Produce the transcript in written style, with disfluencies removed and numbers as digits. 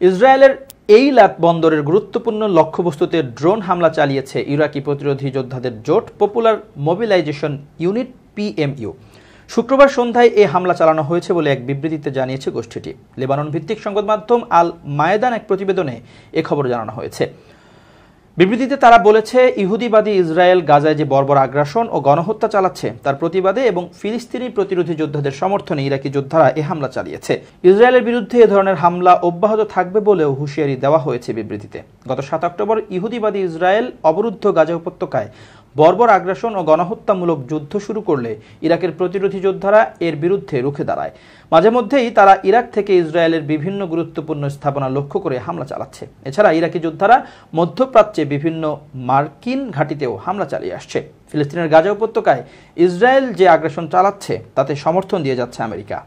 ইসরায়েলের এইলাত বন্দরের গুরুত্বপূর্ণ লক্ষ্যবস্তুতে ড্রোন হামলা চালিয়েছে ইরাকি প্রতিরোধী যোদ্ধাদের জোট পপুলার মোবিলাইজেশন ইউনিট পিএমইউ। শুক্রবার সন্ধ্যায় এই হামলা চালানো হয়েছে বলে এক বিবৃতিতে জানিয়েছে গোষ্ঠীটি। লেবানন ভিত্তিক সংবাদ মাধ্যম আল মায়েদান এক প্রতিবেদনে এ খবর জানানো হয়েছে। বিবৃতিতে তারা বলেছে, ইহুদিবাদী ইসরায়েল গাজায় যে বর্বর আগ্রাসন ও গণহত্যা চালাচ্ছে তার প্রতিবাদে এবং ফিলিস্তিনি প্রতিরোধী যোদ্ধাদের সমর্থনে ইরাকি যোদ্ধারা এ হামলা চালিয়েছে। ইসরায়েলের বিরুদ্ধে এ ধরনের হামলা অব্যাহত থাকবে বলেও হুঁশিয়ারি দেওয়া হয়েছে বিবৃতিতে। গত 7 অক্টোবর ইহুদিবাদী ইসরায়েল অবরুদ্ধ গাজা উপত্যকায় বর্বর আগ্রাসন ও গণহত্যামূলক যুদ্ধ শুরু করলে ইরাকের প্রতিরোধী যোদ্ধারা এর বিরুদ্ধে রুখে দাঁড়ায়। মাঝে মধ্যেই তারা ইরাক থেকে ইসরায়েলের বিভিন্ন গুরুত্বপূর্ণ স্থাপনা লক্ষ্য করে হামলা চালাচ্ছে। এছাড়া ইরাকি যোদ্ধারা মধ্যপ্রাচ্যে বিভিন্ন মার্কিন ঘাঁটিতেও হামলা চালিয়ে আসছে। ফিলিস্তিনের গাজা উপত্যকায় ইসরায়েল যে আগ্রাসন চালাচ্ছে তাতে সমর্থন দিয়ে যাচ্ছে আমেরিকা।